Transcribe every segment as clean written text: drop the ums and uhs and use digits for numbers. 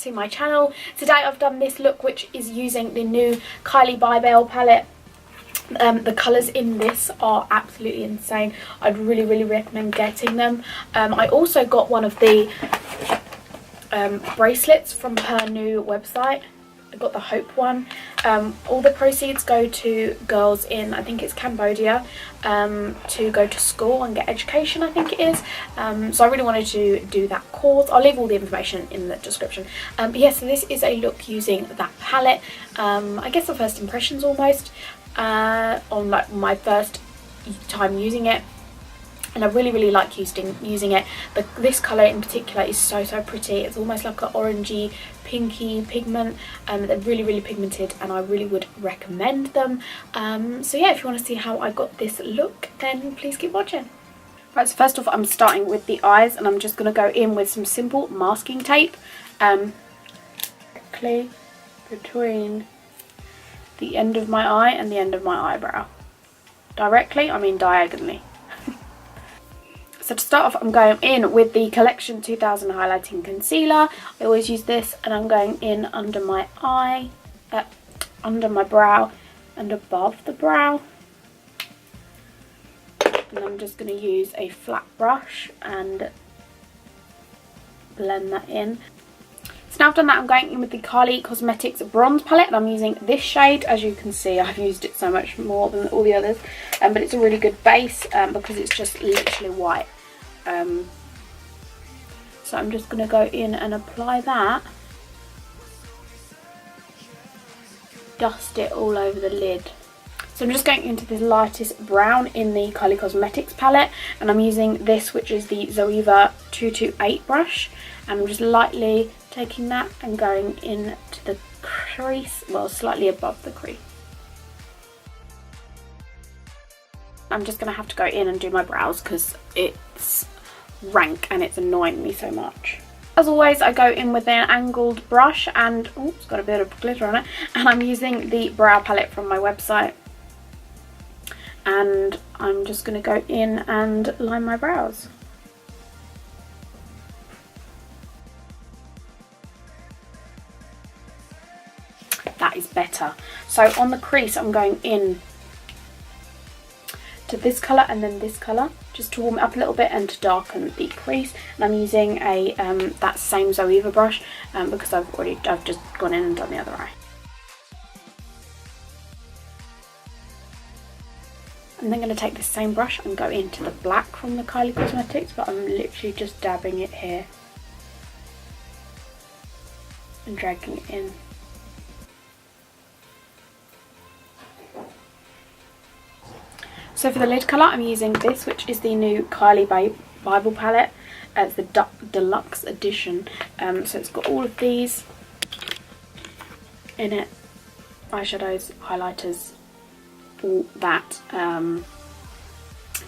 to my channel. Today I've done this look which is using the new Carli Bybel palette. The colours in this are absolutely insane. I'd really recommend getting them. I also got one of the bracelets from her new website. I got the Hope one. All the proceeds go to girls in, I think it's Cambodia, to go to school and get education, I think it is. So I really wanted to do that cause. I'll leave all the information in the description. But yeah, so this is a look using that palette. I guess the first impressions almost, on like my first time using it. And I really like using it, but this colour in particular is so pretty. It's almost like an orangey pinky pigment. They're really pigmented and I really would recommend them. So yeah, if you want to see how I got this look, then please keep watching. Right, so first off I'm starting with the eyes, and I'm just going to go in with some simple masking tape directly between the end of my eye and the end of my eyebrow. Directly, I mean diagonally. So to start off, I'm going in with the Collection 2000 Highlighting Concealer. I always use this, and I'm going in under my eye, under my brow and above the brow. And I'm just going to use a flat brush and blend that in. So now I've done that, I'm going in with the Kylie Cosmetics Bronze Palette, and I'm using this shade. As you can see, I've used it so much more than all the others, but it's a really good base because it's just literally white. So I'm just going to go in and apply that, dust it all over the lid. So I'm just going into this lightest brown in the Kylie Cosmetics palette, and I'm using this, which is the Zoeva 228 brush, and I'm just lightly taking that and going into the crease, well, slightly above the crease. I'm just going to have to go in and do my brows because it's rank and it's annoying me so much. As always, I go in with an angled brush, and oh, it's got a bit of glitter on it, and I'm using the brow palette from my website, and I'm just going to go in and line my brows. That is better. So on the crease I'm going in to this colour and then this colour, just to warm it up a little bit and to darken the crease. And I'm using a that same Zoeva brush because I've just gone in and done the other eye. I'm then going to take this same brush and go into the black from the Kylie Cosmetics, but I'm literally just dabbing it here and dragging it in. So for the lid colour, I'm using this, which is the new Carli Bybel palette. It's the deluxe edition. So it's got all of these in it. Eyeshadows, highlighters, all that. So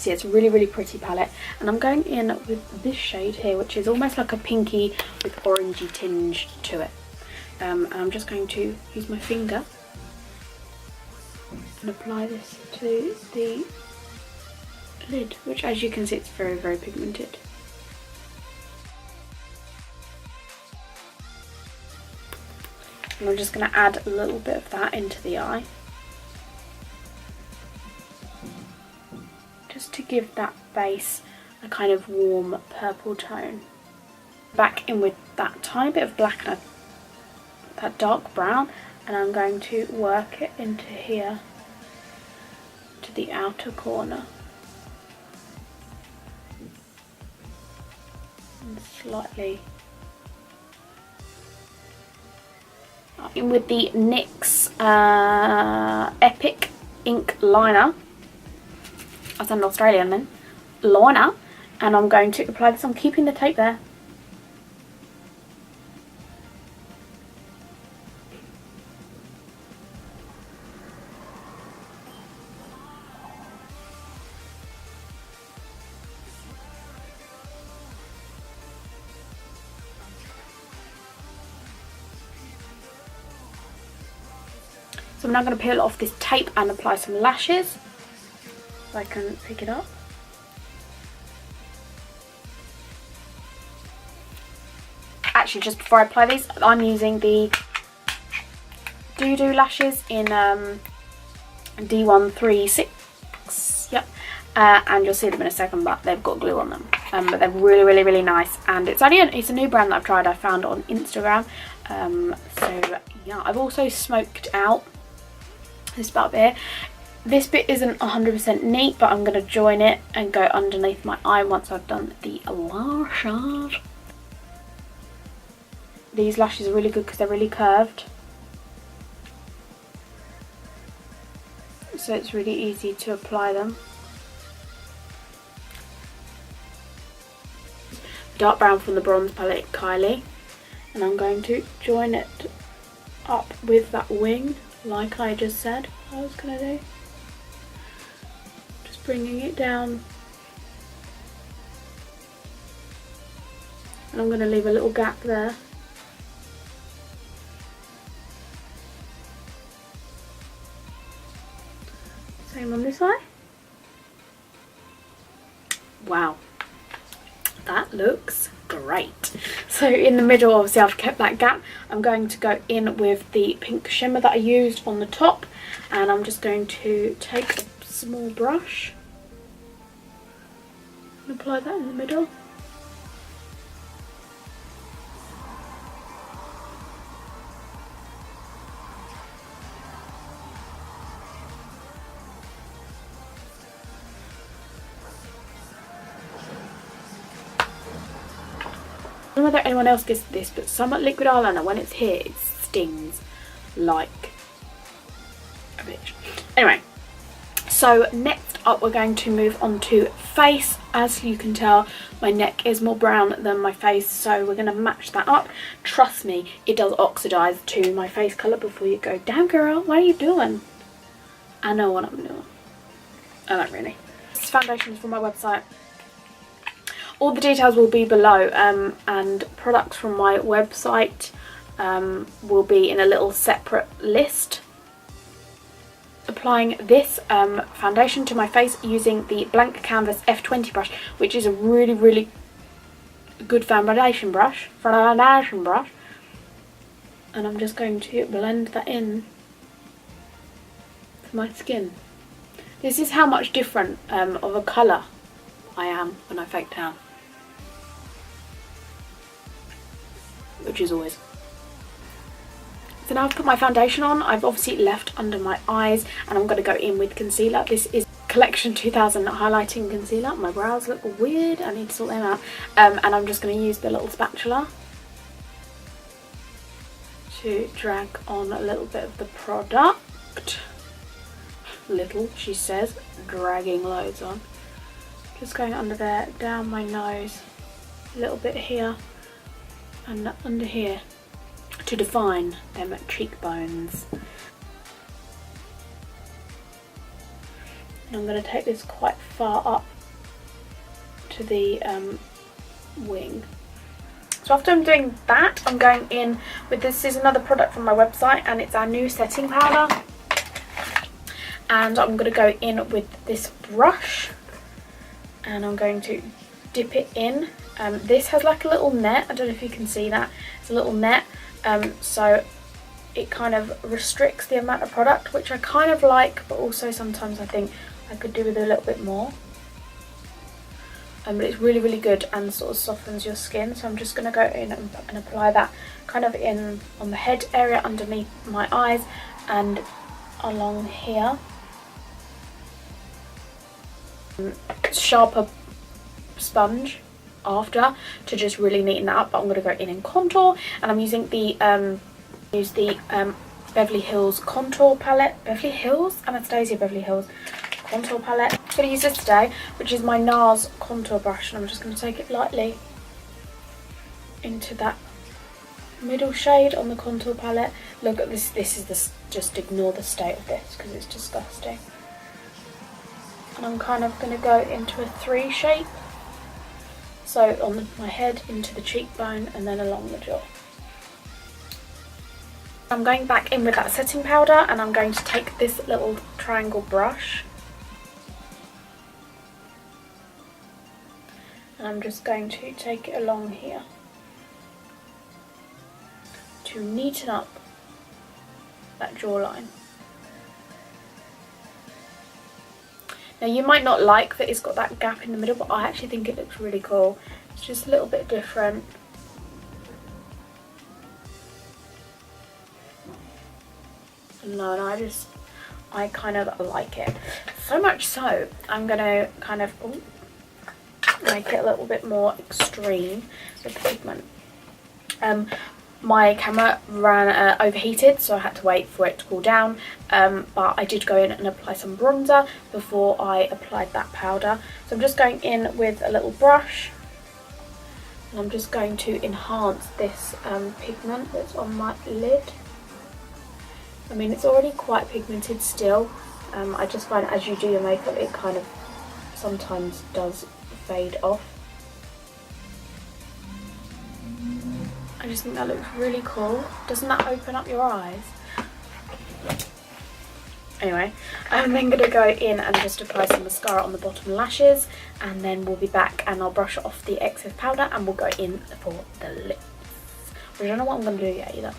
yeah, it's a really pretty palette. And I'm going in with this shade here, which is almost like a pinky with orangey tinge to it. And I'm just going to use my finger and apply this to the lid, which, as you can see, it's very pigmented. And I'm just going to add a little bit of that into the eye, just to give that base a kind of warm purple tone. Back in with that tiny bit of black and that dark brown, and I'm going to work it into here, to the outer corner, and slightly in with the NYX Epic Ink Liner. I sound Australian then. Liner, and I'm going to apply this. I'm keeping the tape there. So I'm now going to peel off this tape and apply some lashes, so I can pick it up. actually, just before I apply these, I'm using the Dodo lashes in D136. Yep. And you'll see them in a second, but they've got glue on them. But they're really, really, really nice. And it's a new brand that I've tried. I found on Instagram. So yeah, I've also smoked out this bit up here. This bit isn't 100% neat, but I'm going to join it and go underneath my eye once I've done the lashes. These lashes are really good because they're really curved. So it's really easy to apply them. Dark brown from the bronze palette, Kylie. And I'm going to join it up with that wing, like I just said I was going to do. Just bringing it down. And I'm going to leave a little gap there. Same on this eye. Wow. That looks great. So in the middle, obviously I've kept that gap. I'm going to go in with the pink shimmer that I used on the top, and I'm just going to take a small brush and apply that in the middle. I don't know whether anyone else gets this, but some liquid eyeliner, when it's here, it stings like a bitch. Anyway, so next up we're going to move on to face. As you can tell, my neck is more brown than my face, so we're going to match that up. Trust me, it does oxidize to my face colour before you go, damn girl, what are you doing? I know what I'm doing. I don't really. This foundation is from my website. All the details will be below, and products from my website will be in a little separate list. Applying this foundation to my face using the Blank Canvas F20 brush, which is a really, really good foundation brush. And I'm just going to blend that in to my skin. This is how much different of a colour I am when I fake tan. Which is always. So now I've put my foundation on. I've obviously left under my eyes, and I'm going to go in with concealer. This is Collection 2000 highlighting concealer. My brows look weird, I need to sort them out. And I'm just going to use the little spatula to drag on a little bit of the product. Little, she says, dragging loads on. Just going under there, down my nose, a little bit here and under here to define them cheekbones. And I'm going to take this quite far up to the wing. So after I'm doing that, I'm going in with this. Is another product from my website, and it's our new setting powder. And I'm going to go in with this brush, and I'm going to dip it in. This has like a little net. I don't know if you can see that. It's a little net, so it kind of restricts the amount of product, which I kind of like, but also sometimes I think I could do with a little bit more. But it's really, really good and sort of softens your skin. So I'm just going to go in and apply that kind of in on the head area underneath my eyes and along here. Sharper sponge after to just really neaten that up, but I'm going to go in and contour, and I'm using the Beverly Hills contour palette. Anastasia Beverly Hills contour palette. I'm going to use this today, which is my NARS contour brush, and I'm just going to take it lightly into that middle shade on the contour palette. Look at this. Just ignore the state of this because it's disgusting. And I'm kind of going to go into a 3 shape. So on my head, into the cheekbone, and then along the jaw. I'm going back in with that setting powder, and I'm going to take this little triangle brush. And I'm just going to take it along here. to neaten up that jawline. Now you might not like that it's got that gap in the middle, but I actually think it looks really cool. It's just a little bit different. No, I kind of like it. So much so, I'm going to kind of make it a little bit more extreme with the pigment. My camera ran overheated, so I had to wait for it to cool down, but I did go in and apply some bronzer before I applied that powder. So I'm just going in with a little brush, and I'm just going to enhance this pigment that's on my lid. I mean, it's already quite pigmented still. I just find as you do your makeup, it kind of sometimes does fade off. I just think that looks really cool. Doesn't that open up your eyes? Anyway, I'm then going to go in and just apply some mascara on the bottom lashes, and then we'll be back and I'll brush off the excess powder and we'll go in for the lips. Which I don't know what I'm going to do yet either.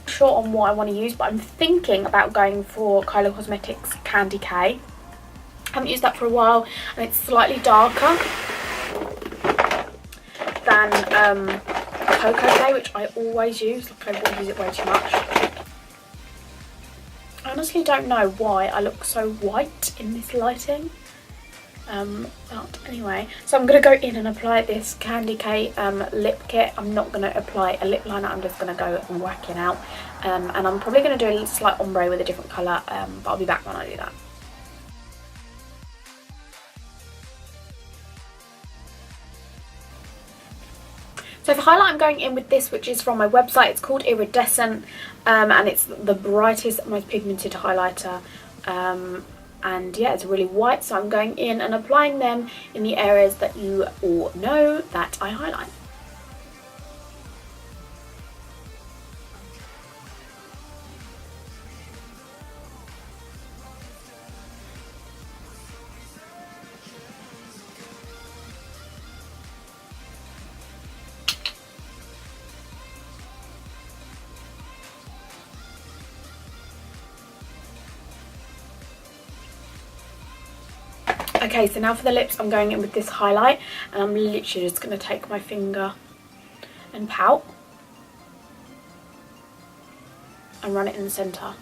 Sure on what I want to use, but I'm thinking about going for Kylie Cosmetics Candy K. I haven't used that for a while, and it's slightly darker than Cocoa K, which I always use. Like, I will use it way too much. I honestly don't know why I look so white in this lighting. But anyway, so I'm going to go in and apply this Candy K lip kit. I'm not going to apply a lip liner, I'm just going to go whacking out. And I'm probably going to do a slight ombre with a different colour, but I'll be back when I do that. So for highlight, I'm going in with this, which is from my website. It's called Iridescent, and it's the brightest, most pigmented highlighter. And yeah, it's really white, so I'm going in and applying them in the areas that you all know that I highlight. Okay, so now for the lips, I'm going in with this highlight, and I'm literally just going to take my finger and pout and run it in the centre.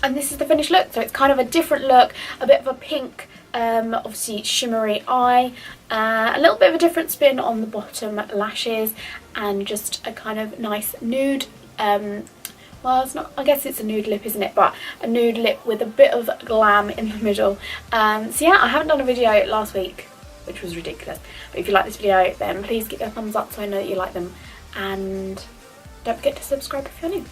And this is the finished look, so it's kind of a different look, a bit of a pink, obviously shimmery eye, a little bit of a different spin on the bottom lashes, and just a kind of nice nude, well, it's not, I guess it's a nude lip, isn't it, but a nude lip with a bit of glam in the middle. So yeah, I haven't done a video last week, which was ridiculous, but if you like this video, then please give it a thumbs up so I know that you like them, and don't forget to subscribe if you're new.